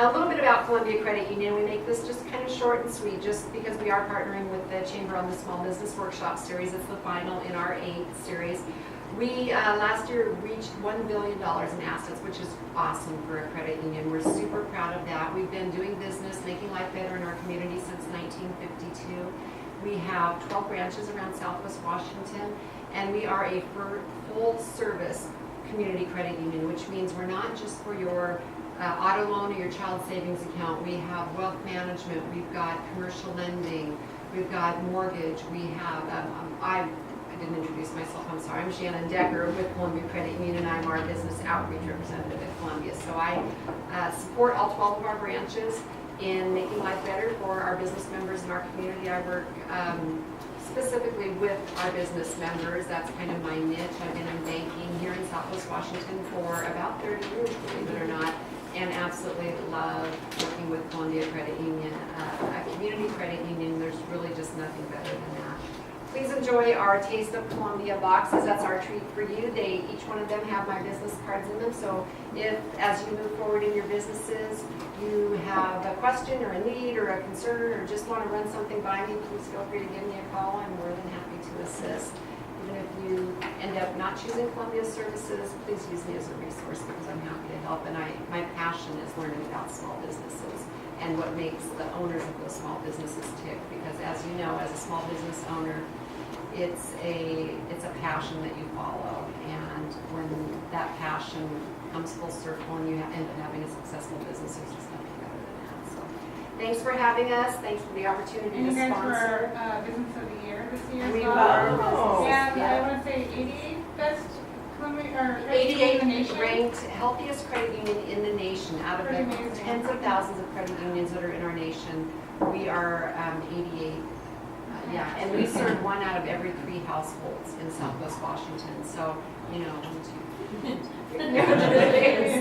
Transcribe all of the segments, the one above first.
A little bit about Columbia Credit Union. We make this just kind of short and sweet just because we are partnering with the Chamber on the Small Business Workshop Series. It's the final in our 8th series. We last year reached $1 billion in assets, which is awesome for a credit union. We're super proud of that. We've been doing business, making life better in our community since 1952. We have 12 branches around Southwest Washington, and we are a full-service community credit union, which means we're not just for your auto loan or your child savings account. We have wealth management, we've got commercial lending, we've got mortgage, we have, I didn't introduce myself, I'm sorry, I'm Shannon Decker with Columbia Credit Union, and I'm our business outreach representative at Columbia. So I support all 12 of our branches in making life better for our business members in our community. I work specifically with our business members. That's kind of my niche. I've been in banking here in Southwest Washington for about 30 years, believe it or not, and absolutely love working with Columbia Credit Union. A community credit union, there's really just nothing better than that. Please enjoy our Taste of Columbia boxes. That's our treat for you. Each one of them have my business cards in them. So if, as you move forward in your businesses, you have a question or a need or a concern or just want to run something by me, please feel free to give me a call. I'm more than happy to assist. Even if you end up not choosing Columbia services, please use me as a resource because I'm happy to help. And my passion is learning about small businesses and what makes the owners of those small businesses tick. Because as you know, as a small business owner, it's a passion that you follow, and when that passion comes full circle and you end up having a successful business, there's just nothing better than that. So thanks for having us. Thanks for the opportunity to sponsor. And you guys were Business of the Year this year as We well. were. And I want to say 88th best Columbia, or credit union 88 in the nation. ranked healthiest credit union in the nation. Out of the tens of thousands of credit unions that are in our nation, we are 88. Yeah, and we serve 1 out of every 3 households in Southwest Washington. So, you know,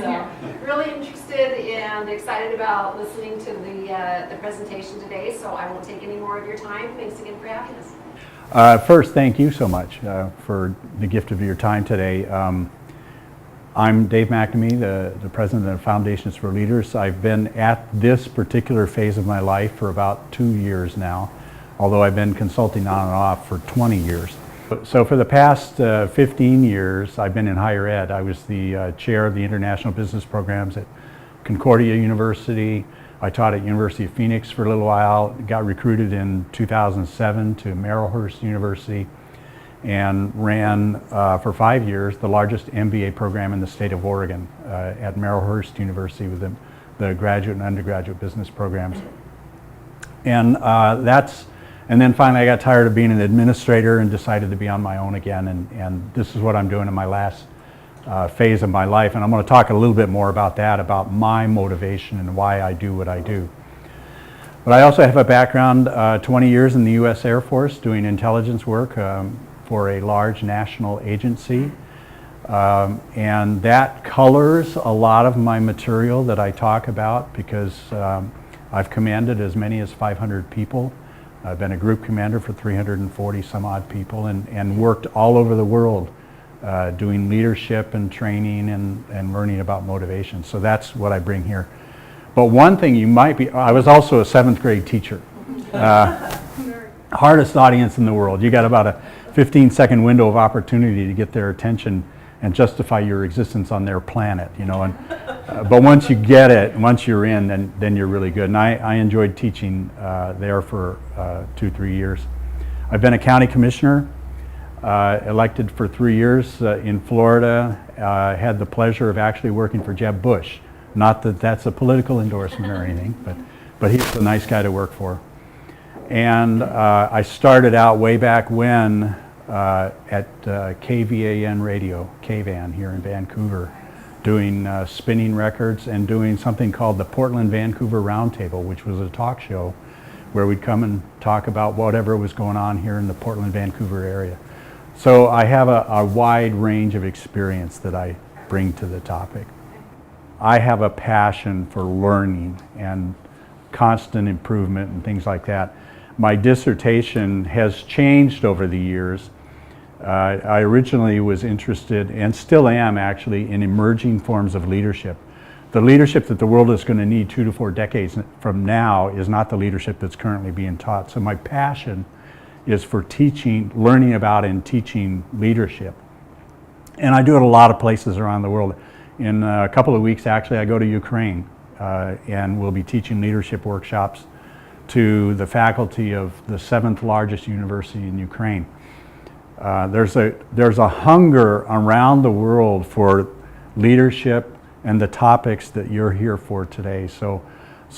so really interested and excited about listening to the presentation today. So I won't take any more of your time. Thanks again for having us. First, thank you so much for the gift of your time today. I'm Dave McNamee, the president of Foundations for Leaders. I've been at this particular phase of my life for about 2 years now, although I've been consulting on and off for 20 years. So for the past 15 years, I've been in higher ed. I was the chair of the International Business Programs at Concordia University. I taught at University of Phoenix for a little while, got recruited in 2007 to Marylhurst University, and ran for 5 years the largest MBA program in the state of Oregon at Marylhurst University with the graduate and undergraduate business programs. And then finally I got tired of being an administrator and decided to be on my own again, and this is what I'm doing in my last phase of my life, and I'm going to talk a little bit more about that, about my motivation and why I do what I do. But I also have a background, 20 years in the U.S. Air Force doing intelligence work for a large national agency, and that colors a lot of my material that I talk about because I've commanded as many as 500 people. I've been a group commander for 340 some odd people and worked all over the world doing leadership and training and learning about motivation. So that's what I bring here. But one thing you might be, I was also a 7th grade teacher. Hardest audience in the world. You got about a 15-second window of opportunity to get their attention and justify your existence on their planet, you know. And but once you get it, once you're in, then you're really good. And I enjoyed teaching there for 2-3 years. I've been a county commissioner, elected for 3 years in Florida. Had the pleasure of actually working for Jeb Bush. Not that that's a political endorsement or anything, but he's a nice guy to work for. And I started out way back when at KVAN Radio, KVAN here in Vancouver, doing spinning records and doing something called the Portland-Vancouver Roundtable, which was a talk show where we'd come and talk about whatever was going on here in the Portland-Vancouver area. So I have a wide range of experience that I bring to the topic. I have a passion for learning and constant improvement and things like that. My dissertation has changed over the years. I originally was interested, and still am actually, in emerging forms of leadership. the leadership that the world is going to need 2 to 4 decades from now is not the leadership that's currently being taught. So my passion is for teaching, learning about and teaching leadership. And I do it a lot of places around the world. In a couple of weeks, actually, I go to Ukraine and we'll be teaching leadership workshops to the faculty of the 7th largest university in Ukraine. There's a hunger around the world for leadership and the topics that you're here for today. So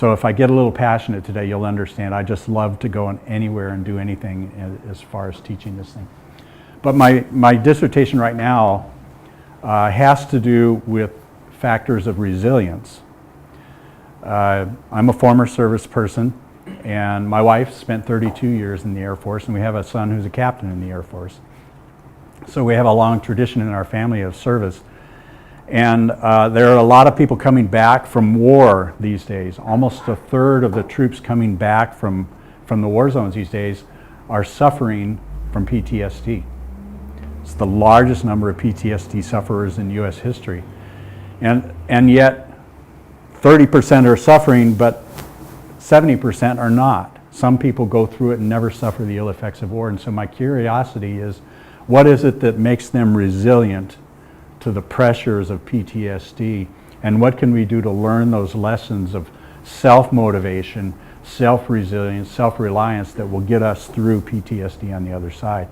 if I get a little passionate today, you'll understand. I just love to go anywhere and do anything as far as teaching this thing. But my dissertation right now has to do with factors of resilience. I'm a former service person, and my wife spent 32 years in the Air Force, and we have a son who's a captain in the Air Force. So we have a long tradition in our family of service. And there are a lot of people coming back from war these days. Almost a third of the troops coming back from the war zones these days are suffering from PTSD. It's the largest number of PTSD sufferers in U.S. history. And yet 30% are suffering, but 70% are not. Some people go through it and never suffer the ill effects of war. And so my curiosity is, what is it that makes them resilient to the pressures of PTSD? And what can we do to learn those lessons of self-motivation, self-resilience, self-reliance that will get us through PTSD on the other side?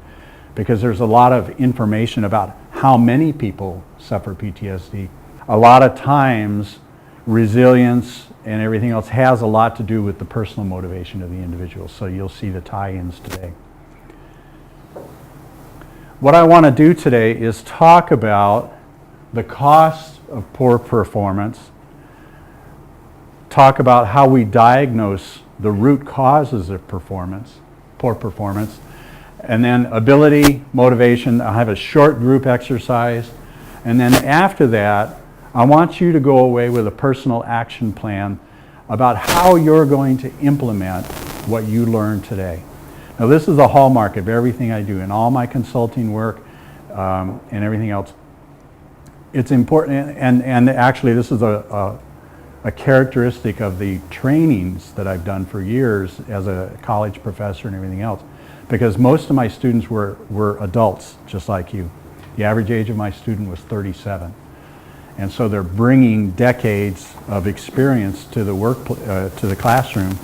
Because there's a lot of information about how many people suffer PTSD. A lot of times, resilience and everything else has a lot to do with the personal motivation of the individual. So you'll see the tie-ins today. What I want to do today is talk about the cost of poor performance, talk about how we diagnose the root causes of poor performance, and then ability, motivation. I'll have a short group exercise, and then after that, I want you to go away with a personal action plan about how you're going to implement what you learned today. Now, this is the hallmark of everything I do in all my consulting work and everything else. It's important, and actually this is a characteristic of the trainings that I've done for years as a college professor and everything else, because most of my students were adults just like you. The average age of my student was 37. And so they're bringing decades of experience to the to the classroom,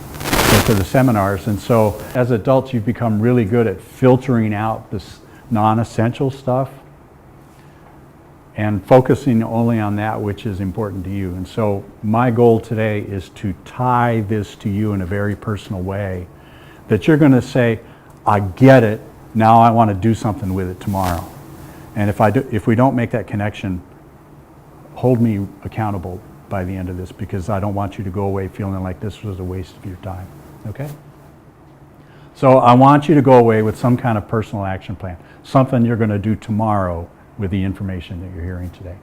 to the seminars. And so as adults, you've become really good at filtering out this non-essential stuff and focusing only on that which is important to you. And so my goal today is to tie this to you in a very personal way, that you're going to say, I get it, now I want to do something with it tomorrow. And if we don't make that connection, hold me accountable by the end of this, because I don't want you to go away feeling like this was a waste of your time, okay? So I want you to go away with some kind of personal action plan, something you're going to do tomorrow with the information that you're hearing today.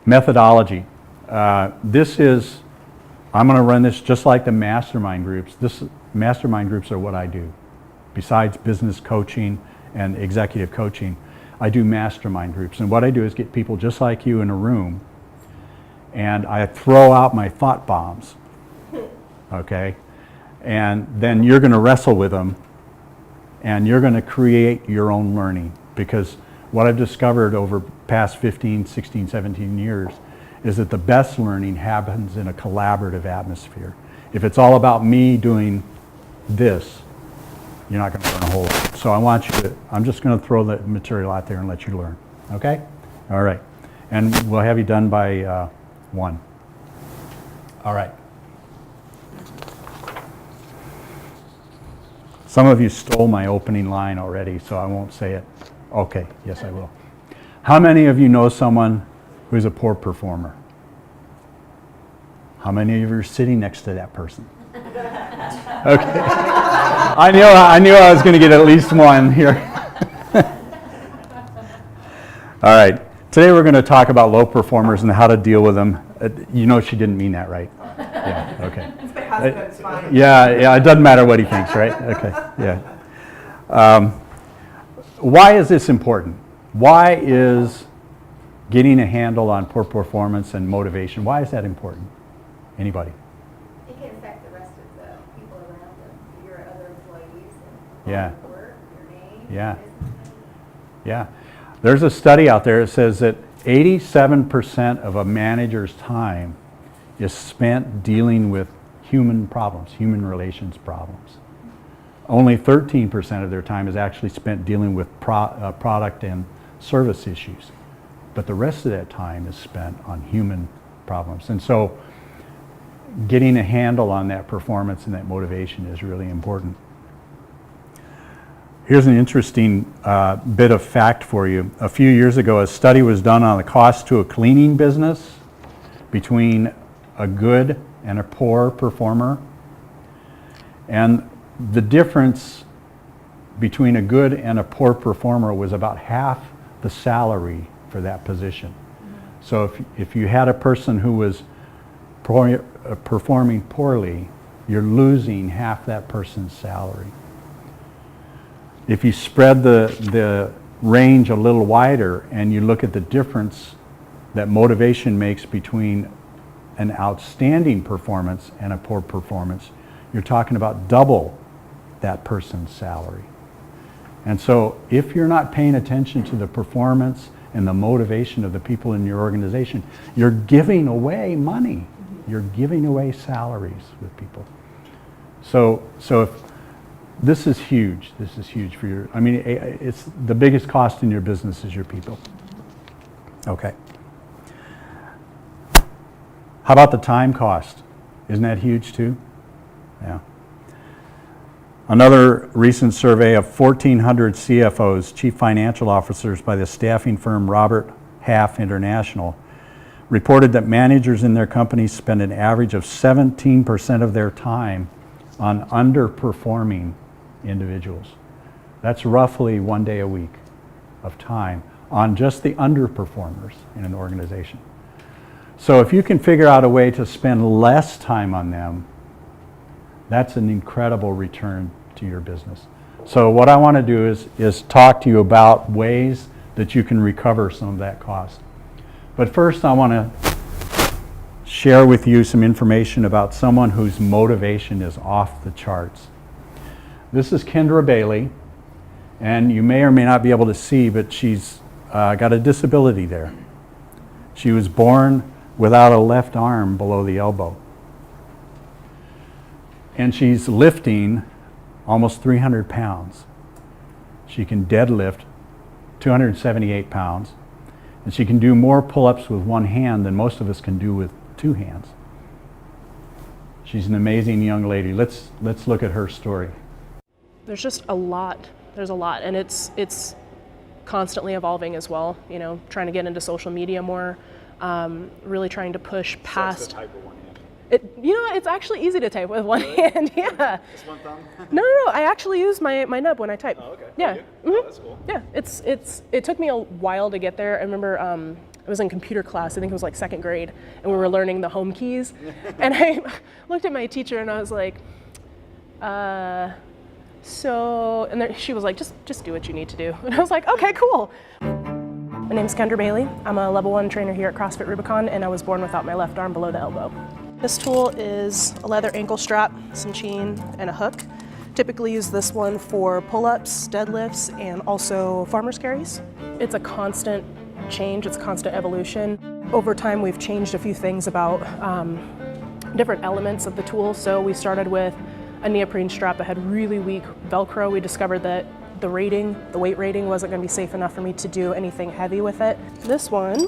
Methodology. I'm going to run this just like the mastermind groups. Mastermind groups are what I do. Besides business coaching and executive coaching, I do mastermind groups. And what I do is get people just like you in a room, and I throw out my thought bombs, okay? And then you're going to wrestle with them, and you're going to create your own learning. Because what I've discovered over past 15, 16, 17 years is that the best learning happens in a collaborative atmosphere. If it's all about me doing this, you're not going to learn a whole lot. So I'm just going to throw the material out there and let you learn. Okay? All right. And we'll have you done by 1. All right. Some of you stole my opening line already, so I won't say it. Okay, yes I will. How many of you know someone who's a poor performer? How many of you are sitting next to that person? Okay. I knew I was going to get at least one here. All right. Today we're going to talk about low performers and how to deal with them. You know she didn't mean that, right? Yeah, okay. It's my husband, it's fine. Yeah, it doesn't matter what he thinks, right? Okay, yeah. Why is this important? Why is getting a handle on poor performance and motivation. Why is that important? Anybody? It can affect the rest of the people around them, your other employees, and Yeah. your work, your name, Yeah. your business name. Yeah. There's a study out there that says that 87% of a manager's time is spent dealing with human problems, human relations problems. Only 13% of their time is actually spent dealing with product and service issues. But the rest of that time is spent on human problems. And so getting a handle on that performance and that motivation is really important. Here's an interesting bit of fact for you. A few years ago, a study was done on the cost to a cleaning business between a good and a poor performer. And the difference between a good and a poor performer was about half the salary for that position. So if you had a person who was performing poorly, you're losing half that person's salary. If you spread the range a little wider and you look at the difference that motivation makes between an outstanding performance and a poor performance, you're talking about double that person's salary. And so if you're not paying attention to the performance and the motivation of the people in your organization, you're giving away money. You're giving away salaries with people. So if this is huge. This is huge for your, I mean, it's the biggest cost in your business is your people. Okay. How about the time cost? Isn't that huge too? Yeah. Another recent survey of 1,400 CFOs, chief financial officers by the staffing firm Robert Half International, reported that managers in their companies spend an average of 17% of their time on underperforming individuals. That's roughly 1 day a week of time on just the underperformers in an organization. So if you can figure out a way to spend less time on them, that's an incredible return to your business. So what I want to do is talk to you about ways that you can recover some of that cost. But first I want to share with you some information about someone whose motivation is off the charts. This is Kendra Bailey, and you may or may not be able to see, but she's got a disability there. She was born without a left arm below the elbow. And she's lifting almost 300 pounds. She can deadlift 278 pounds, and she can do more pull-ups with one hand than most of us can do with two hands. She's an amazing young lady. Let's look at her story. There's just a lot. There's a lot, and it's constantly evolving as well. You know, trying to get into social media more, really trying to push past. Type with one hand. It's actually easy to type with one hand. Yeah. Just one thumb? No. I actually use my nub when I type. Oh, okay. Yeah. Oh, that's cool. Yeah. It took me a while to get there. I remember I was in computer class. I think it was like second grade, and we were learning the home keys. And I looked at my teacher and I was like, she was like, just do what you need to do. And I was like, okay, cool. My name's Kendra Bailey. I'm a level 1 trainer here at CrossFit Rubicon, and I was born without my left arm below the elbow. This tool is a leather ankle strap, some chain, and a hook. Typically use this one for pull-ups, deadlifts, and also farmer's carries. It's a constant change, it's a constant evolution. Over time, we've changed a few things about different elements of the tool. So we started with a neoprene strap that had really weak Velcro. We discovered that the weight rating wasn't going to be safe enough for me to do anything heavy with it. This one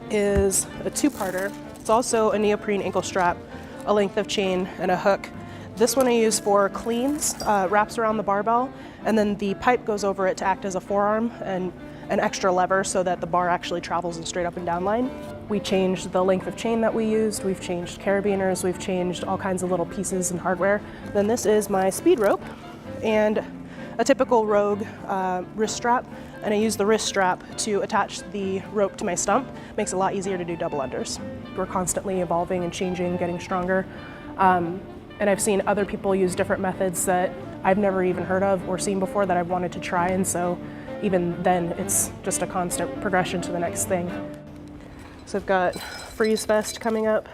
is a two-parter. It's also a neoprene ankle strap, a length of chain, and a hook. This one I use for cleans, wraps around the barbell, and then the pipe goes over it to act as a forearm and an extra lever so that the bar actually travels in straight up and down line. We changed the length of chain that we used, we've changed carabiners, we've changed all kinds of little pieces and hardware. Then this is my speed rope and a typical Rogue wrist strap, and I use the wrist strap to attach the rope to my stump. Makes it a lot easier to do double unders. We're constantly evolving and changing, getting stronger. And I've seen other people use different methods that I've never even heard of or seen before that I've wanted to try, and so even then it's just a constant progression to the next thing. So I've got Freeze Fest coming up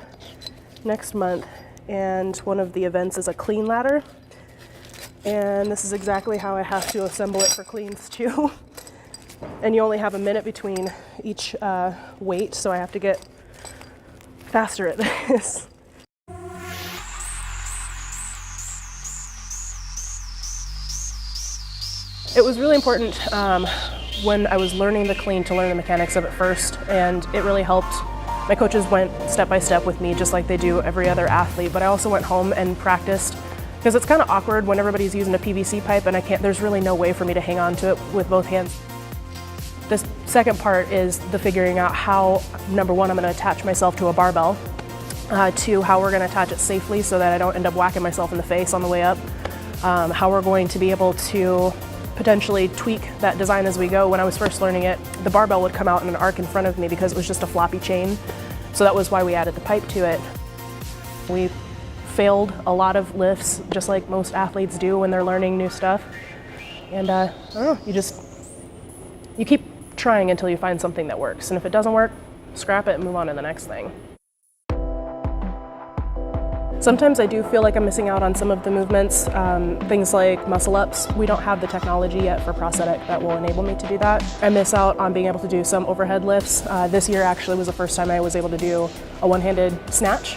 next month, and one of the events is a clean ladder. And this is exactly how I have to assemble it for cleans too. And you only have a minute between each weight, so I have to get faster at this. It was really important when I was learning the clean to learn the mechanics of it first, and it really helped. My coaches went step by step with me just like they do every other athlete, but I also went home and practiced because it's kind of awkward when everybody's using a PVC pipe and there's really no way for me to hang on to it with both hands. The second part is the figuring out how, number one, I'm going to attach myself to a barbell, two, how we're going to attach it safely so that I don't end up whacking myself in the face on the way up, how we're going to be able to potentially tweak that design as we go. When I was first learning it, the barbell would come out in an arc in front of me because it was just a floppy chain, so that was why we added the pipe to it. We failed a lot of lifts, just like most athletes do when they're learning new stuff. And I don't know, you keep trying until you find something that works. And if it doesn't work, scrap it and move on to the next thing. Sometimes I do feel like I'm missing out on some of the movements, things like muscle ups. We don't have the technology yet for prosthetic that will enable me to do that. I miss out on being able to do some overhead lifts. This year actually was the first time I was able to do a one-handed snatch.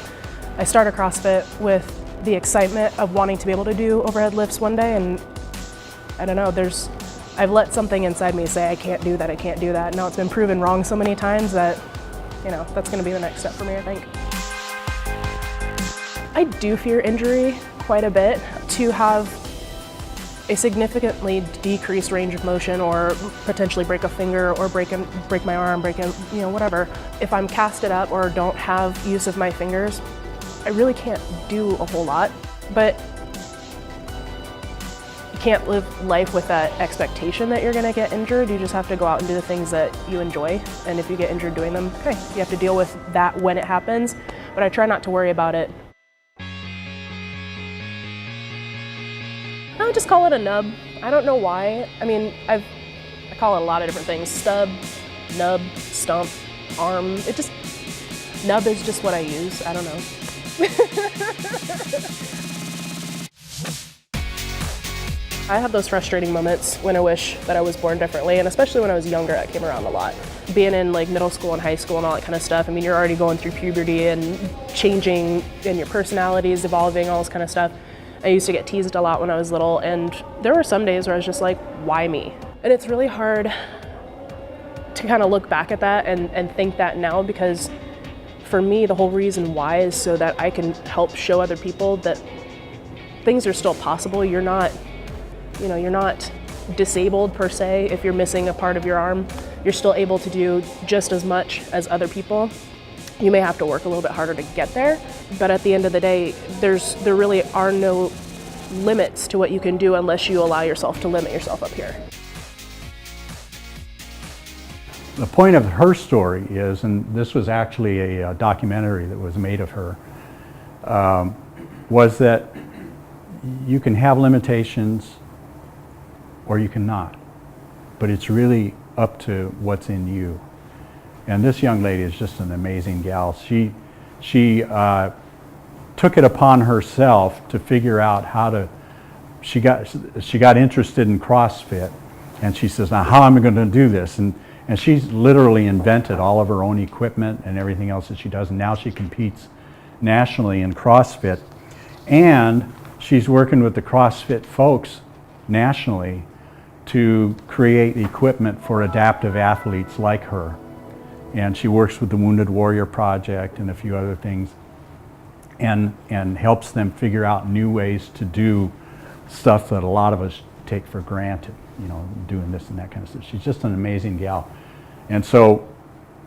I started CrossFit with the excitement of wanting to be able to do overhead lifts one day, and I don't know, I've let something inside me say I can't do that, I can't do that. Now it's been proven wrong so many times that, that's gonna be the next step for me, I think. I do fear injury quite a bit. To have a significantly decreased range of motion or potentially break a finger or break my arm, whatever. If I'm casted up or don't have use of my fingers, I really can't do a whole lot, but you can't live life with that expectation that you're gonna get injured. You just have to go out and do the things that you enjoy, and if you get injured doing them, okay, you have to deal with that when it happens, but I try not to worry about it. I would just call it a nub. I don't know why. I mean, I call it a lot of different things. Stub, nub, stump, arm. Nub is just what I use. I don't know. I have those frustrating moments when I wish that I was born differently, and especially when I was younger, that came around a lot. Being in like middle school and high school and all that kind of stuff, I mean, you're already going through puberty and changing, and your personality is evolving, all this kind of stuff. I used to get teased a lot when I was little, and there were some days where I was just like, why me? And it's really hard to kind of look back at that and think that now, because for me, the whole reason why is so that I can help show other people that things are still possible. You're not disabled per se if you're missing a part of your arm. You're still able to do just as much as other people. You may have to work a little bit harder to get there, but at the end of the day, there really are no limits to what you can do unless you allow yourself to limit yourself up here. The point of her story is, and this was actually a documentary that was made of her, was that you can have limitations or you cannot, but it's really up to what's in you. And this young lady is just an amazing gal. She took it upon herself to figure out how to, she got interested in CrossFit, and she says, now how am I going to do this? And she's literally invented all of her own equipment and everything else that she does, and now she competes nationally in CrossFit. And she's working with the CrossFit folks nationally to create equipment for adaptive athletes like her. And she works with the Wounded Warrior Project and a few other things, and helps them figure out new ways to do stuff that a lot of us take for granted, doing this and that kind of stuff. She's just an amazing gal. And so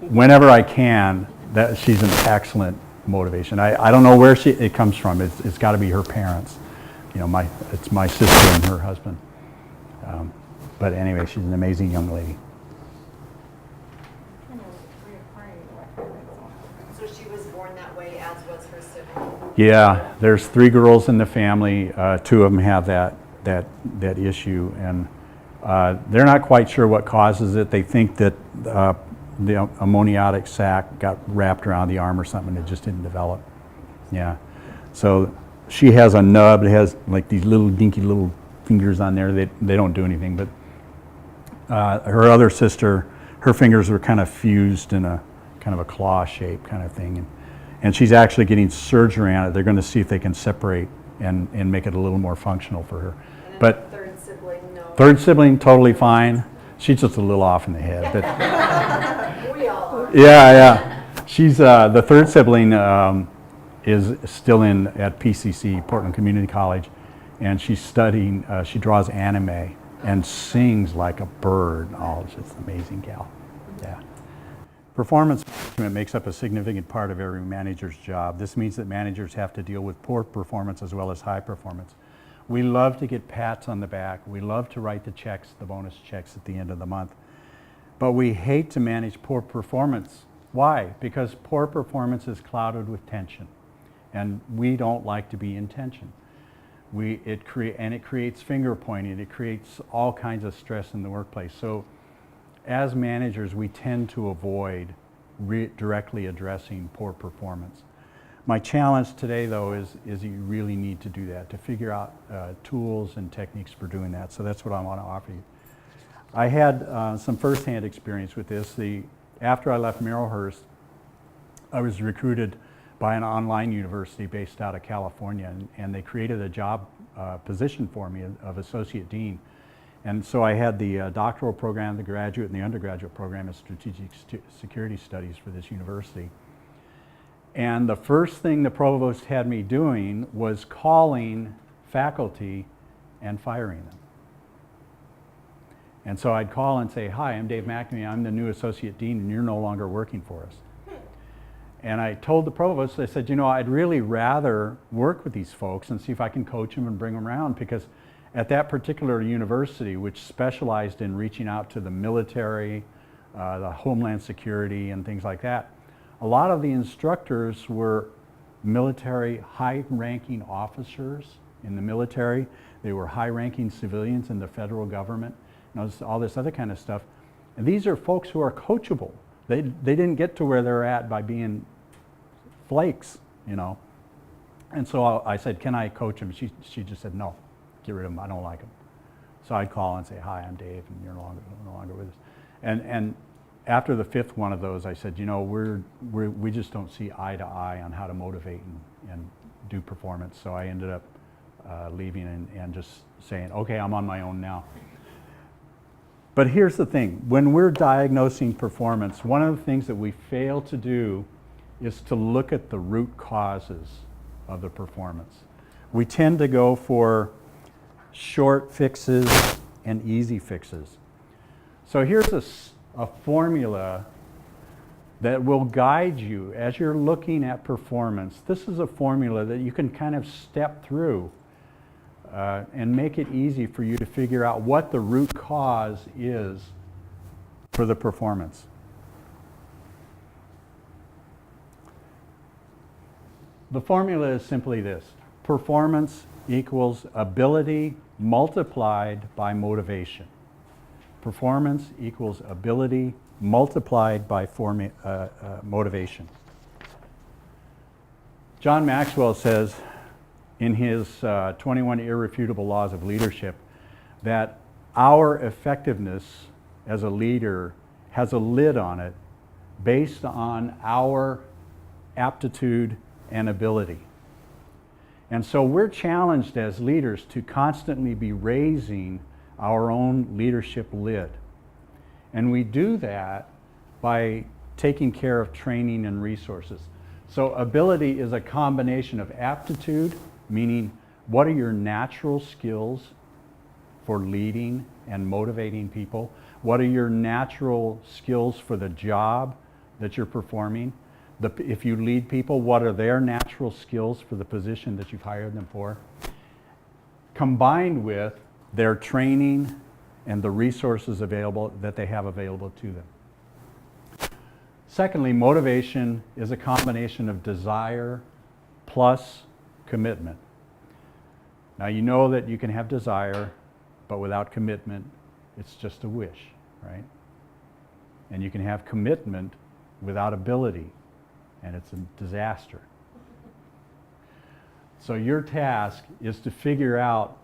whenever I can, she's an excellent motivation. I don't know where it comes from. It's got to be her parents. It's my sister and her husband. But anyway, she's an amazing young lady. So she was born that way, as was her sibling? Yeah, there's 3 girls in the family. 2 of them have that issue, and They're not quite sure what causes it. They think that the amniotic sac got wrapped around the arm or something. It just didn't develop. Yeah. So she has a nub. It has like these little dinky little fingers on there. They don't do anything. But her other sister, her fingers were kind of fused in a kind of a claw shape kind of thing. And she's actually getting surgery on it. They're going to see if they can separate and make it a little more functional for her. And then But the third sibling, no. third sibling, totally fine. She's just a little off in the head. But We all are. yeah. She's the third sibling is still at PCC, Portland Community College, and she's studying. She draws anime and sings like a bird. Oh, it's just an amazing gal. Yeah. Performance management makes up a significant part of every manager's job. This means that managers have to deal with poor performance as well as high performance. We love to get pats on the back. We love to write the checks, the bonus checks at the end of the month. But we hate to manage poor performance. Why? Because poor performance is clouded with tension. And we don't like to be in tension. It creates finger pointing. It creates all kinds of stress in the workplace. So as managers, we tend to avoid directly addressing poor performance. My challenge today, though, is you really need to do that, to figure out tools and techniques for doing that. So that's what I want to offer you. I had some firsthand experience with this. After I left Merrillhurst, I was recruited by an online university based out of California, and they created a job position for me of associate dean. And so I had the doctoral program, the graduate, and the undergraduate program in strategic security studies for this university. And the first thing the provost had me doing was calling faculty and firing them. And so I'd call and say, "Hi, I'm Dave McNamee. I'm the new associate dean, and you're no longer working for us." And I told the provost, I said, I'd really rather work with these folks and see if I can coach them and bring them around, because at that particular university, which specialized in reaching out to the military, the Homeland Security, and things like that, a lot of the instructors were military, high-ranking officers in the military. They were high-ranking civilians in the federal government, all this other kind of stuff. And these are folks who are coachable. They didn't get to where they're at by being flakes, And so I said, "Can I coach them?" She just said, "No, get rid of them. I don't like them." So I'd call and say, "Hi, I'm Dave, and you're no longer with us." And after the fifth one of those, I said, we just don't see eye to eye on how to motivate and do performance. So I ended up leaving and just saying, "Okay, I'm on my own now." But here's the thing. When we're diagnosing performance, one of the things that we fail to do is to look at the root causes of the performance. We tend to go for short fixes and easy fixes. So here's a formula that will guide you as you're looking at performance. This is a formula that you can kind of step through and make it easy for you to figure out what the root cause is for the performance. The formula is simply this: performance equals ability multiplied by motivation. Performance equals ability multiplied by motivation. John Maxwell says in his 21 Irrefutable Laws of Leadership that our effectiveness as a leader has a lid on it based on our aptitude and ability. And so we're challenged as leaders to constantly be raising our own leadership lid. And we do that by taking care of training and resources. So ability is a combination of aptitude, meaning what are your natural skills for leading and motivating people? What are your natural skills for the job that you're performing? If you lead people, what are their natural skills for the position that you've hired them for? Combined with their training and the resources available that they have available to them. Secondly, motivation is a combination of desire plus commitment. Now you know that you can have desire, but without commitment, It's just a wish, right? And you can have commitment without ability, and it's a disaster. So your task is to figure out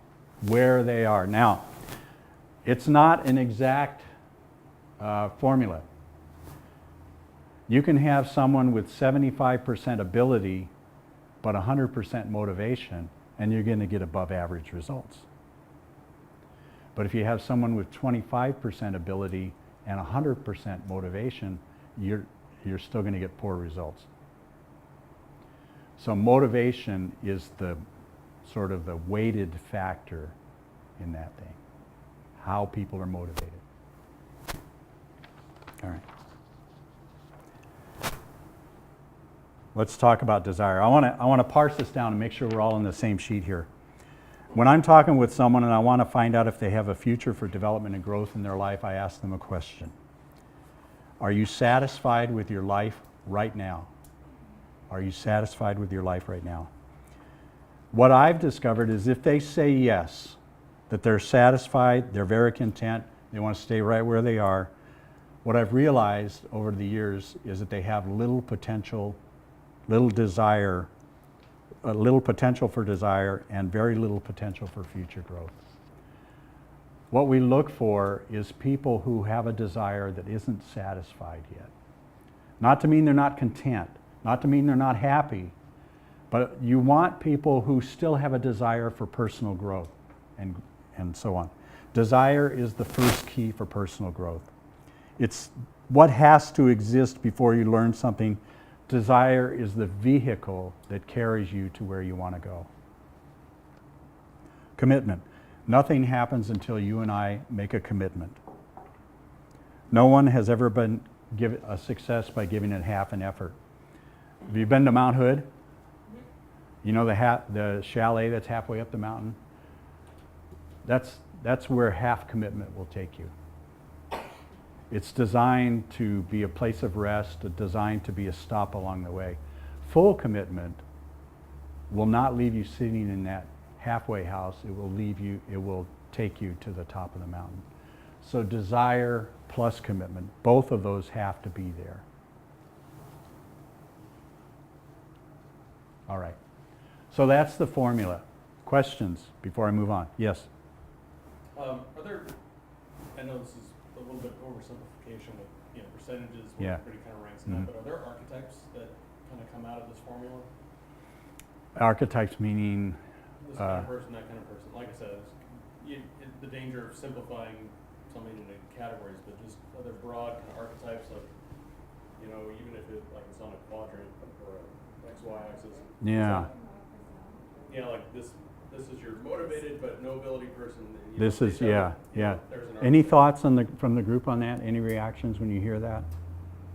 where they are. Now, it's not an exact formula. You can have someone with 75% ability but 100% motivation, and you're going to get above average results. But if you have someone with 25% ability and 100% motivation, you're still going to get poor results. So motivation is the sort of the weighted factor in that thing, how people are motivated. All right. Let's talk about desire. I want to parse this down and make sure we're all on the same sheet here. When I'm talking with someone and I want to find out if they have a future for development and growth in their life, I ask them a question. Are you satisfied with your life right now? Are you satisfied with your life right now? What I've discovered is if they say yes, that they're satisfied, they're very content, they want to stay right where they are, what I've realized over the years is that they have little potential, little desire, little potential for desire, and very little potential for future growth. What we look for is people who have a desire that isn't satisfied yet. Not to mean they're not content, not to mean they're not happy, but you want people who still have a desire for personal growth and so on. Desire is the first key for personal growth. It's what has to exist before you learn something. Desire is the vehicle that carries you to where you want to go. Commitment. Nothing happens until you and I make a commitment. No one has ever been given a success by giving it half an effort. Have you been to Mount Hood? You know the chalet that's halfway up the mountain? That's where half commitment will take you. It's designed to be a place of rest, designed to be a stop along the way. Full commitment will not leave you sitting in that halfway house. It will take you to the top of the mountain. So desire plus commitment, both of those have to be there. All right. So that's the formula. Questions before I move on? Yes? Are there, I know this is a little bit oversimplification with percentages, where Yeah. everybody kind of ranks in that, but are there archetypes that kind of come out of this formula? Archetypes meaning? This kind of person, that kind of person. Like I said, the danger of simplifying something into categories, but just other broad kind of archetypes, like, even if it's on a quadrant or a XY axis. Yeah. Like this is your motivated but no ability person. This is, yeah. There's an Any archetype. thoughts from the group on that? Any reactions when you hear that?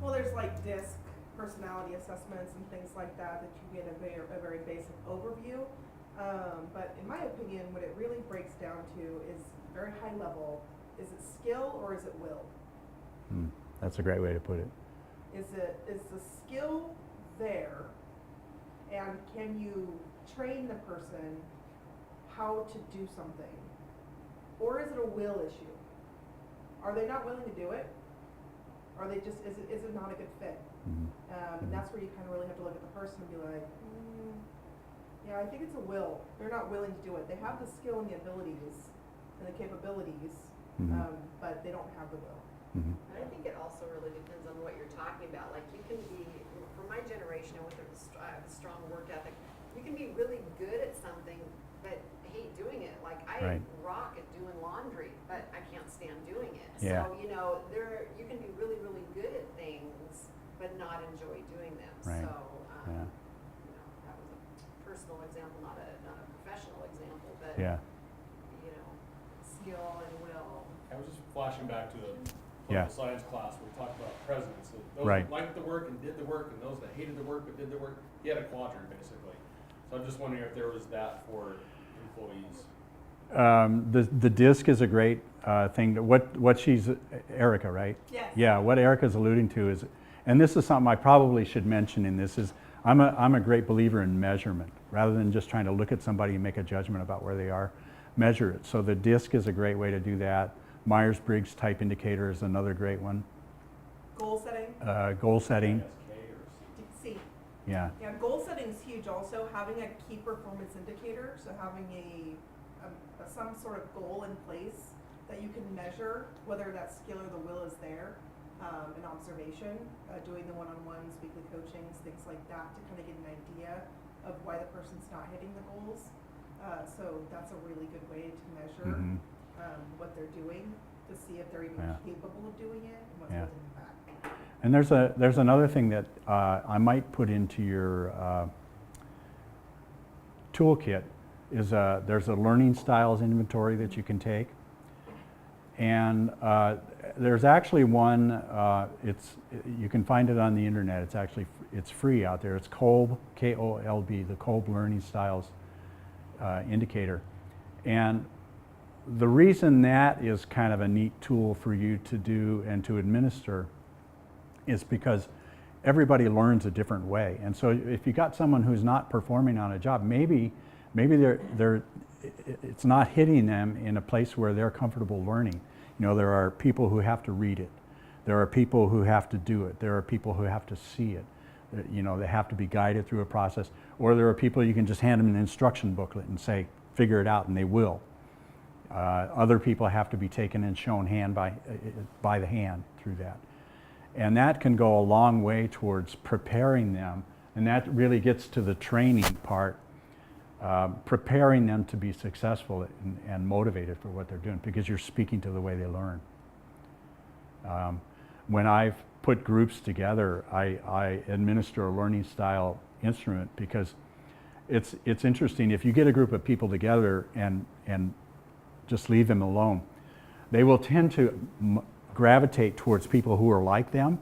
Well, there's like DISC personality assessments and things like that you get a very basic overview. But in my opinion, what it really breaks down to is very high level. Is it skill or is it will? That's a great way to put it. Is the skill there, and can you train the person how to do something? Or is it a will issue? Are they not willing to do it? Are they just, is it not a good fit? And that's where you kind of really have to look at the person and be like, yeah, I think it's a will. They're not willing to do it. They have the skill and the abilities and the capabilities, but they don't have the will. And I think it also really depends on what you're talking about. Like you can be, for my generation and with a strong work ethic, you can be really good at something but hate doing it. Like I rock at doing laundry, but I can't stand doing it. Yeah. So, you can be really, really good at things but not enjoy doing them. Right. So, Yeah. that was a personal example, not a professional example, but skill and will. I was just flashing back to the Yeah. political science class where we talked about presidents. Those Right. that liked the work and did the work, and those that hated the work but did the work. He had a quadrant, basically. So I'm just wondering if there was that for employees. The DISC is a great thing. What she's, Erica, right? Yes. Yeah, what Erica's alluding to is, and this is something I probably should mention in this, is I'm a great believer in measurement. Rather than just trying to look at somebody and make a judgment about where they are, measure it. So the DISC is a great way to do that. Myers-Briggs type indicator is another great one. Goal setting, Goal setting, K or C. C. yeah. Yeah, goal setting is huge also, having a key performance indicator, so having some sort of goal in place that you can measure, whether that skill or the will is there, an observation, doing the one-on-ones, weekly coachings, things like that to kind of get an idea of why the person's not hitting the goals. So that's a really good way to measure Mhm. what they're doing, to see if they're even Yeah. capable of doing it and what's Yeah. holding them back. And there's another thing that I might put into your toolkit is there's a learning styles inventory that you can take, and there's actually one. You can find it on the internet. It's free out there. It's Kolb, K-O-L-B, the Kolb Learning Styles Indicator, and the reason that is kind of a neat tool for you to do and to administer is because everybody learns a different way. And so if you got someone who's not performing on a job, maybe it's not hitting them in a place where they're comfortable learning. You know, there are people who have to read it. There are people who have to do it. There are people who have to see it. You know, they have to be guided through a process. Or there are people you can just hand them an instruction booklet and say, figure it out, and they will. Other people have to be taken and shown by the hand through that. And that can go a long way towards preparing them, and that really gets to the training part, preparing them to be successful and motivated for what they're doing, because you're speaking to the way they learn. When I've put groups together, I administer a learning style instrument, because it's interesting. If you get a group of people together and just leave them alone, they will tend to gravitate towards people who are like them.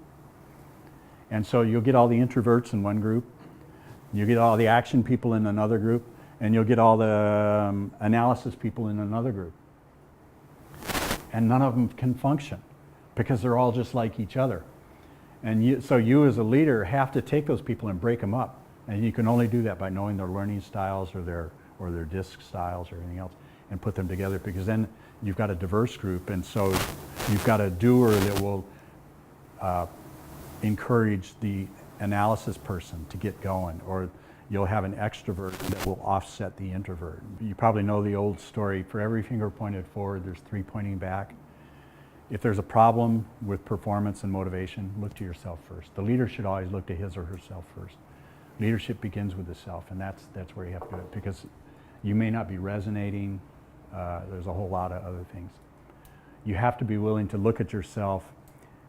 And so you'll get all the introverts in one group, you get all the action people in another group, and you'll get all the analysis people in another group. And none of them can function because they're all just like each other. And so you as a leader have to take those people and break them up. And you can only do that by knowing their learning styles or their disc styles or anything else, and put them together, because then you've got a diverse group, and so you've got a doer that will encourage the analysis person to get going, or you'll have an extrovert that will offset the introvert. You probably know the old story, for every finger pointed forward, there's 3 pointing back. If there's a problem with performance and motivation, look to yourself first. The leader should always look to his or herself first. Leadership begins with the self, and that's where you have to do it, because you may not be resonating. There's a whole lot of other things. You have to be willing to look at yourself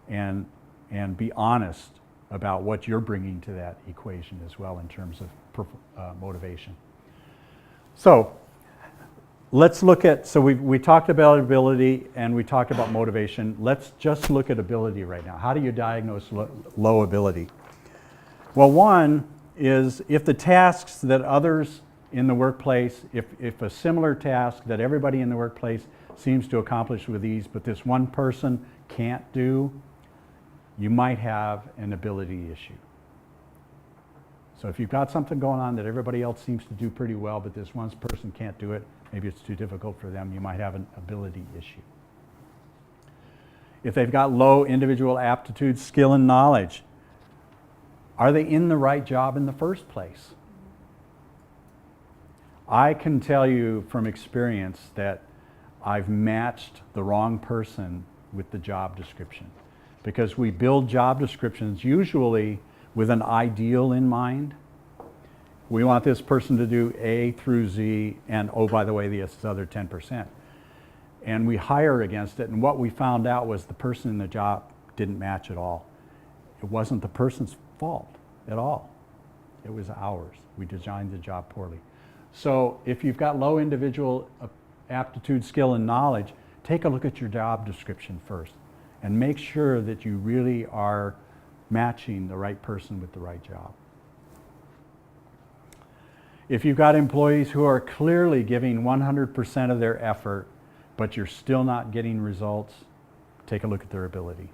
and be honest about what you're bringing to that equation as well in terms of motivation. So let's look at, so we talked about ability and we talked about motivation. Let's just look at ability right now. How do you diagnose low ability? Well, one is if the tasks that others in the workplace, if a similar task that everybody in the workplace seems to accomplish with ease, but this one person can't do, you might have an ability issue. So if you've got something going on that everybody else seems to do pretty well, but this one person can't do it, maybe it's too difficult for them, you might have an ability issue. If they've got low individual aptitude, skill, and knowledge, are they in the right job in the first place? I can tell you from experience that I've matched the wrong person with the job description, because we build job descriptions usually with an ideal in mind. We want this person to do A through Z, and oh, by the way, this other 10%. And we hire against it, and what we found out was the person in the job didn't match at all. It wasn't the person's fault at all. It was ours. We designed the job poorly. So if you've got low individual aptitude, skill, and knowledge, take a look at your job description first and make sure that you really are matching the right person with the right job. If you've got employees who are clearly giving 100% of their effort, but you're still not getting results, take a look at their ability.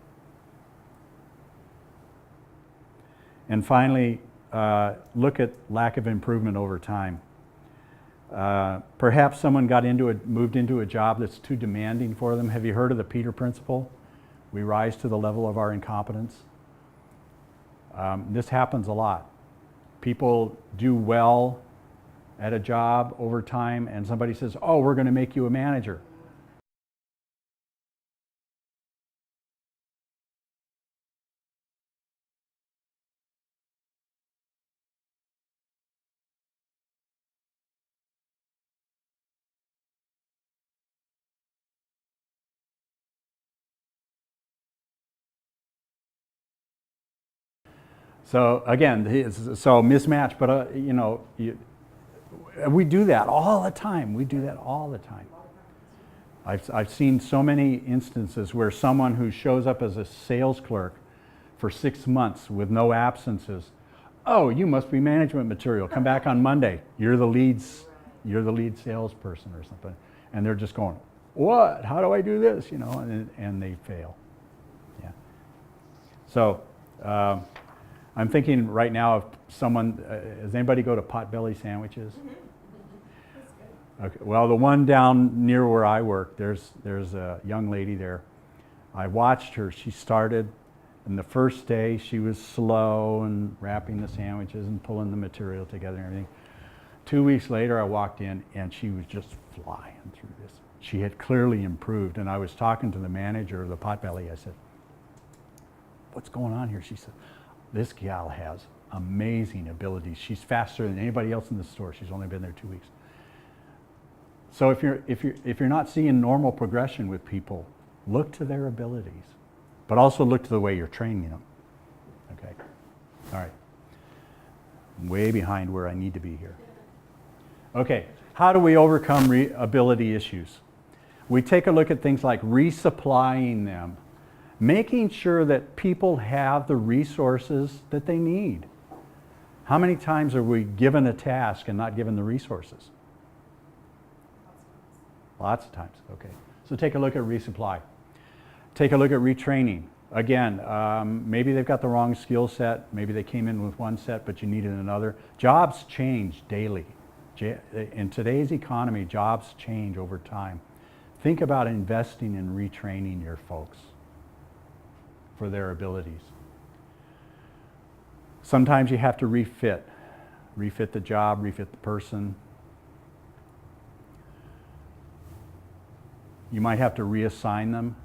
And finally, look at lack of improvement over time. Perhaps someone moved into a job that's too demanding for them. Have you heard of the Peter Principle? We rise to the level of our incompetence. This happens a lot. People do well at a job over time, and somebody says, oh, we're going to make you a manager. So again, so mismatch, but you know, we do that all the time. We do that all the time. I've seen so many instances where someone who shows up as a sales clerk for 6 months with no absences, oh, you must be management material. Come back on Monday. You're the lead salesperson or something, and they're just going, what? How do I do this? You know, and they fail. Yeah. So. I'm thinking right now of someone, does anybody go to Potbelly Sandwiches? Okay, well, the one down near where I work, there's a young lady there. I watched her. She started, and the first day she was slow and wrapping the sandwiches and pulling the material together and everything. 2 weeks later, I walked in, and she was just flying through this. She had clearly improved, and I was talking to the manager of the Potbelly. I said, what's going on here? She said, this gal has amazing abilities. She's faster than anybody else in the store. She's only been there 2 weeks. So if you're not seeing normal progression with people, look to their abilities, but also look to the way you're training them. Okay. All right. I'm way behind where I need to be here. Okay. How do we overcome ability issues? We take a look at things like resupplying them. Making sure that people have the resources that they need. How many times are we given a task and not given the resources? Lots of times, okay. So take a look at resupply. Take a look at retraining. Again, maybe they've got the wrong skill set. Maybe they came in with one set, but you needed another. Jobs change daily. In today's economy, jobs change over time. Think about investing in retraining your folks for their abilities. Sometimes you have to refit the job, refit the person. You might have to reassign them.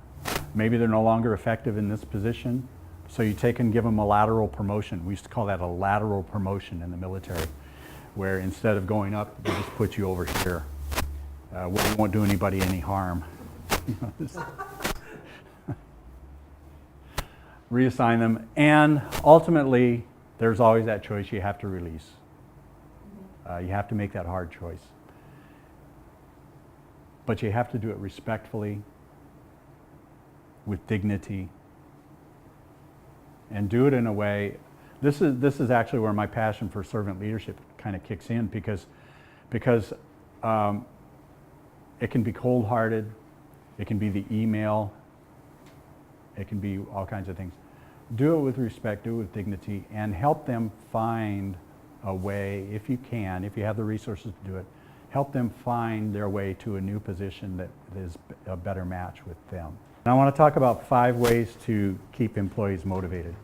Maybe they're no longer effective in this position, so you take and give them a lateral promotion. We used to call that a lateral promotion in the military, where instead of going up, they just put you over here, where you won't do anybody any harm. Reassign them, and ultimately, there's always that choice you have to release. You have to make that hard choice. But you have to do it respectfully, with dignity, and do it in a way. This is actually where my passion for servant leadership kind of kicks in, because it can be cold-hearted, it can be the email, it can be all kinds of things. Do it with respect, do it with dignity, and help them find a way, if you can, if you have the resources to do it, help them find their way to a new position that is a better match with them. And I want to talk about 5 ways to keep employees motivated.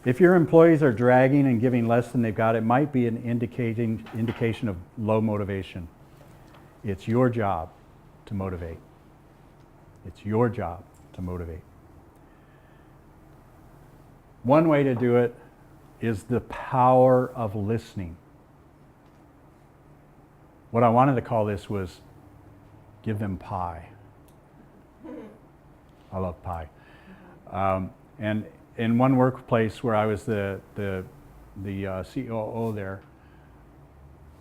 If your employees are dragging and giving less than they've got, it might be an indication of low motivation. It's your job to motivate. It's your job to motivate. One way to do it is the power of listening. What I wanted to call this was give them pie. I love pie. And in one workplace where I was the COO there,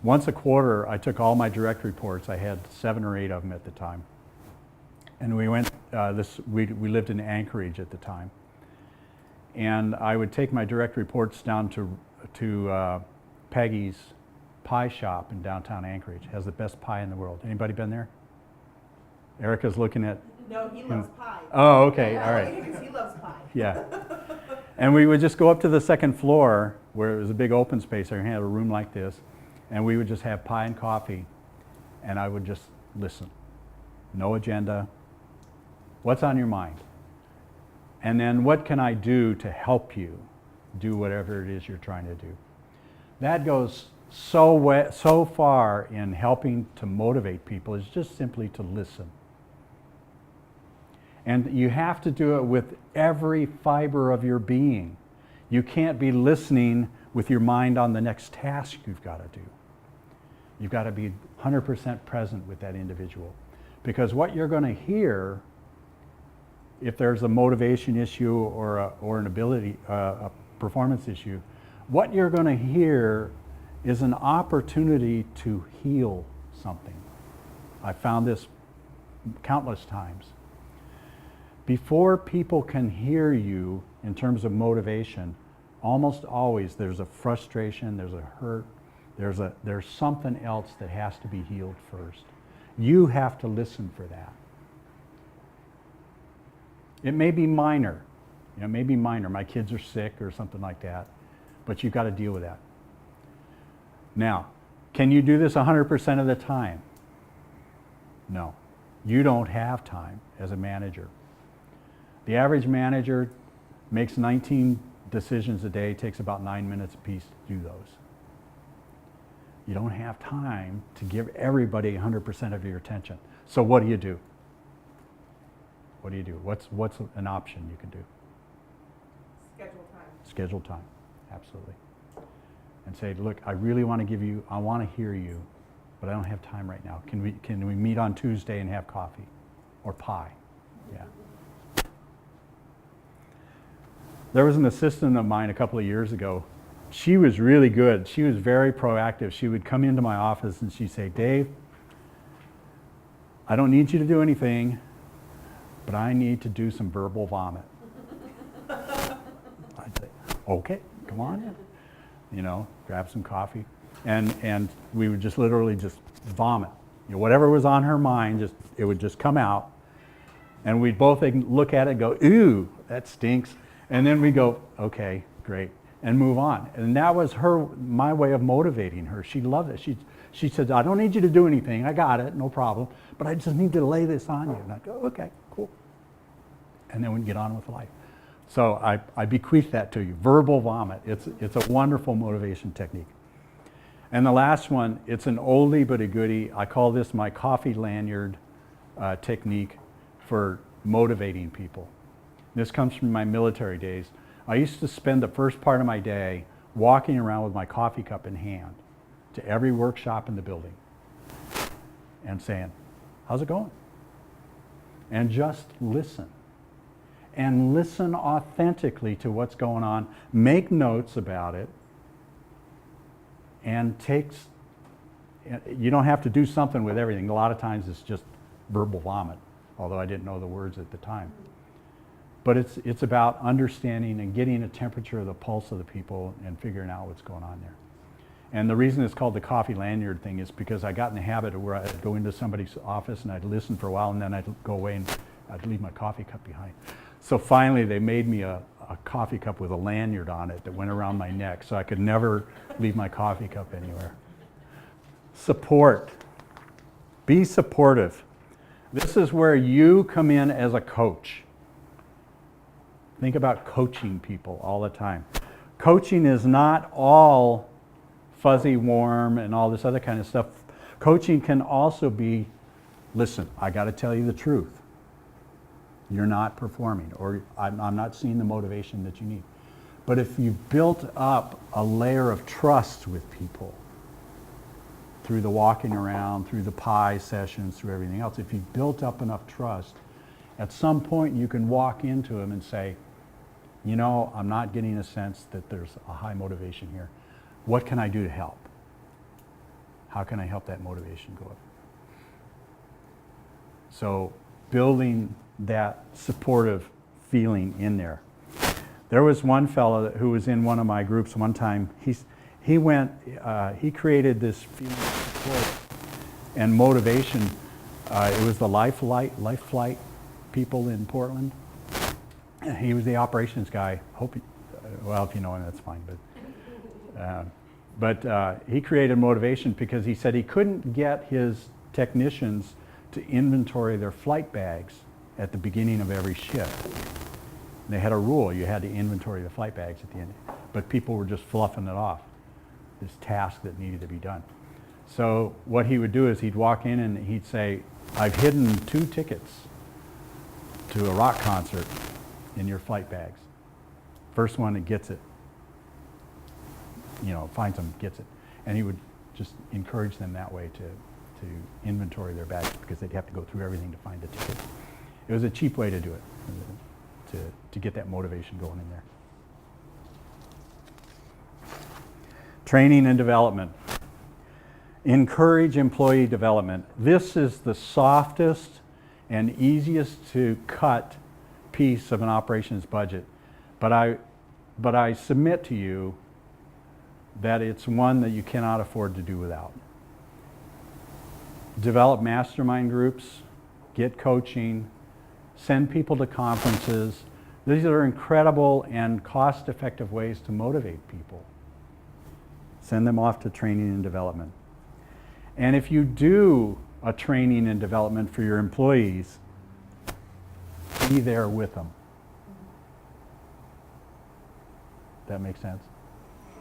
once a quarter I took all my direct reports. I had 7 or 8 of them at the time. And we went, we lived in Anchorage at the time. And I would take my direct reports down to Peggy's pie shop in downtown Anchorage. It has the best pie in the world. Anybody been there? Erica's looking at... No, he loves pie. Oh, okay, all right. Because he loves pie. Yeah. And we would just go up to the second floor where it was a big open space. I had a room like this. and we would just have pie and coffee, and I would just listen. No agenda. What's on your mind? And then what can I do to help you do whatever it is you're trying to do? That goes so far in helping to motivate people, is just simply to listen. And you have to do it with every fiber of your being. You can't be listening with your mind on the next task you've got to do. You've got to be 100% present with that individual. Because what you're going to hear, if there's a motivation issue or an ability, a performance issue, what you're going to hear is an opportunity to heal something. I found this countless times. Before people can hear you in terms of motivation, almost always there's a frustration, there's a hurt, there's something else that has to be healed first. You have to listen for that. It may be minor. It may be minor. My kids are sick or something like that, but you've got to deal with that. Now, can you do this 100% of the time? No. You don't have time as a manager. The average manager makes 19 decisions a day, takes about 9 minutes apiece to do those. You don't have time to give everybody 100% of your attention. So what do you do? What do you do? What's an option you can do? Schedule time. Schedule time, absolutely. And say, look, I really want to give you, I want to hear you, but I don't have time right now. Can we meet on Tuesday and have coffee or pie? Yeah. There was an assistant of mine a couple of years ago. She was really good. She was very proactive. She would come into my office and she'd say, Dave, I don't need you to do anything, but I need to do some verbal vomit. I'd say, okay, come on in. You know, grab some coffee. And we would just literally just vomit. You know, whatever was on her mind, it would just come out. And we'd both look at it and go, ooh, that stinks. And then we go, okay, great, and move on. And that was my way of motivating her. She loved it. She said, I don't need you to do anything. I got it, no problem. But I just need to lay this on you. And I go, okay, cool. And then we can get on with life. So I bequeath that to you. Verbal vomit. It's a wonderful motivation technique. And the last one, it's an oldie but a goodie. I call this my coffee lanyard technique for motivating people. This comes from my military days. I used to spend the first part of my day walking around with my coffee cup in hand to every workshop in the building and saying, how's it going? And just listen. And listen authentically to what's going on. Make notes about it. And you don't have to do something with everything. A lot of times it's just verbal vomit, although I didn't know the words at the time. But it's about understanding and getting a temperature of the pulse of the people and figuring out what's going on there. And the reason it's called the coffee lanyard thing is because I got in the habit of where I'd go into somebody's office and I'd listen for a while and then I'd go away and I'd leave my coffee cup behind. So finally they made me a coffee cup with a lanyard on it that went around my neck so I could never leave my coffee cup anywhere. Support. Be supportive. This is where you come in as a coach. Think about coaching people all the time. Coaching is not all fuzzy, warm, and all this other kind of stuff. Coaching can also be, listen, I got to tell you the truth. You're not performing, or I'm not seeing the motivation that you need. But if you've built up a layer of trust with people through the walking around, through the pie sessions, through everything else, if you've built up enough trust, at some point you can walk into them and say, you know, I'm not getting a sense that there's a high motivation here. What can I do to help? How can I help that motivation go up? So building that supportive feeling in there. There was one fellow who was in one of my groups one time. He created this feeling of support and motivation. It was the Life Flight people in Portland. He was the operations guy. If you know him, that's fine. But But he created motivation because he said he couldn't get his technicians to inventory their flight bags at the beginning of every shift. They had a rule, you had to inventory the flight bags at the end, but people were just fluffing it off, this task that needed to be done. So what he would do is he'd walk in and he'd say, I've hidden 2 tickets to a rock concert in your flight bags. First one that gets it, finds them, gets it. And he would just encourage them that way to inventory their bags because they'd have to go through everything to find the ticket. It was a cheap way to do it, to get that motivation going in there. Training and development. Encourage employee development. This is the softest and easiest to cut piece of an operations budget. But I submit to you that it's one that you cannot afford to do without. Develop mastermind groups, get coaching, send people to conferences. These are incredible and cost-effective ways to motivate people. Send them off to training and development. And if you do a training and development for your employees, be there with them. That makes sense?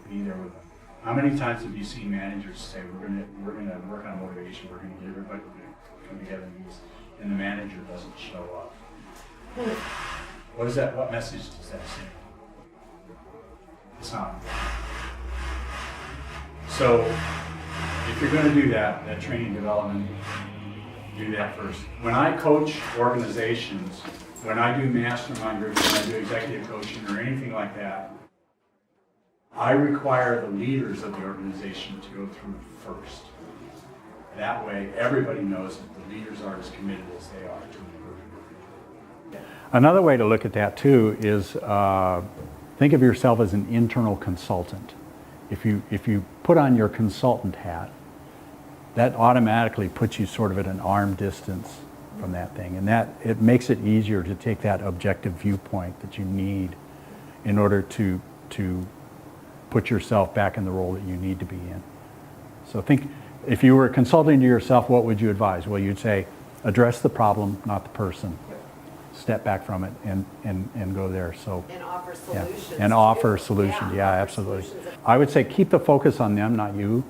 Be there with them. How many times have you seen managers say, we're gonna work on motivation, we're gonna get everybody to come together and meet, and the manager doesn't show up? What message does that send? It's not. So, if you're gonna do that training development, do that first. When I coach organizations, when I do mastermind groups, when I do executive coaching or anything like that, I require the leaders of the organization to go through first. That way, everybody knows that the leaders are as committed as they are to improving. Another way to look at that too is think of yourself as an internal consultant. If you put on your consultant hat, that automatically puts you sort of at an arm distance from that thing, and that it makes it easier to take that objective viewpoint that you need in order to put yourself back in the role that you need to be in. So think, if you were consulting to yourself, what would you advise? Well, you'd say, address the problem, not the person. Step back from it and go there. So And offer solutions. And offer solutions, yeah, absolutely. I would say keep the focus on them, not you,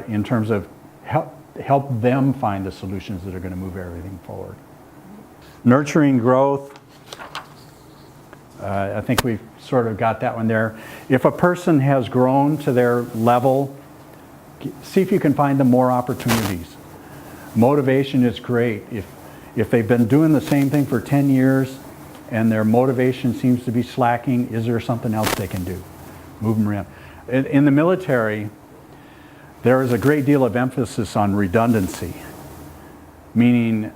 in terms of help them find the solutions that are going to move everything forward. Nurturing growth. I think we've sort of got that one there. If a person has grown to their level, see if you can find them more opportunities. Motivation is great. If they've been doing the same thing for 10 years and their motivation seems to be slacking, is there something else they can do? Move them around. In the military, there is a great deal of emphasis on redundancy, meaning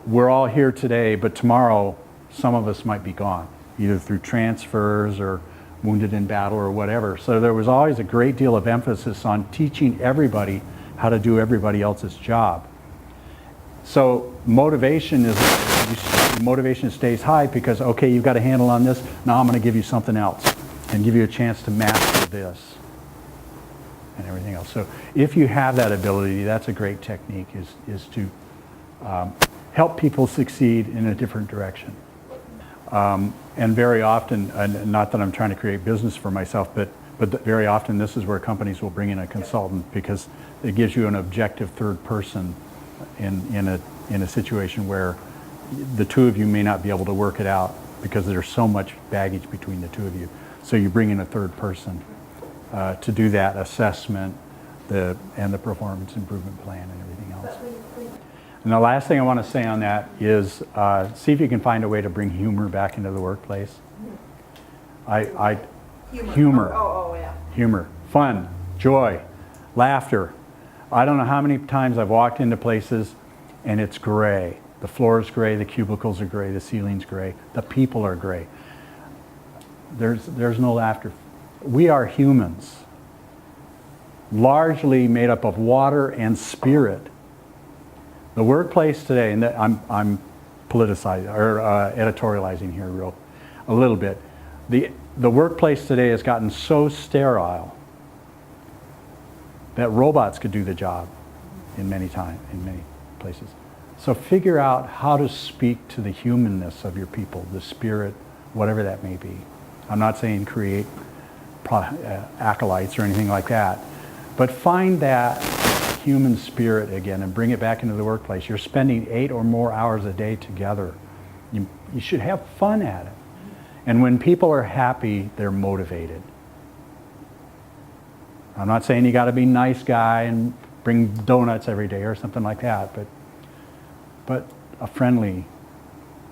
we're all here today, but tomorrow some of us might be gone, either through transfers or wounded in battle or whatever. So there was always a great deal of emphasis on teaching everybody how to do everybody else's job. So motivation stays high because, okay, you've got a handle on this, now I'm going to give you something else and give you a chance to master this and everything else. So if you have that ability, that's a great technique, is to help people succeed in a different direction. And very often, not that I'm trying to create business for myself, but very often this is where companies will bring in a consultant because it gives you an objective third person in a situation where the two of you may not be able to work it out because there's so much baggage between the two of you. So you bring in a third person to do that assessment and the performance improvement plan and everything else. And the last thing I want to say on that is see if you can find a way to bring humor back into the workplace. Humor. Oh, yeah. Humor, fun, joy, laughter. I don't know how many times I've walked into places and it's gray. The floor is gray, the cubicles are gray, the ceiling's gray, the people are gray. There's no laughter. We are humans, largely made up of water and spirit. The workplace today, and I'm politicizing or editorializing here a little bit. The workplace today has gotten so sterile that robots could do the job in many places. So figure out how to speak to the humanness of your people, the spirit, whatever that may be. I'm not saying create acolytes or anything like that, but find that human spirit again and bring it back into the workplace. You're spending 8 or more hours a day together. You should have fun at it. And when people are happy, they're motivated. I'm not saying you got to be a nice guy and bring donuts every day or something like that, but a friendly,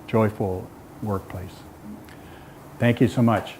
joyful workplace. Thank you so much.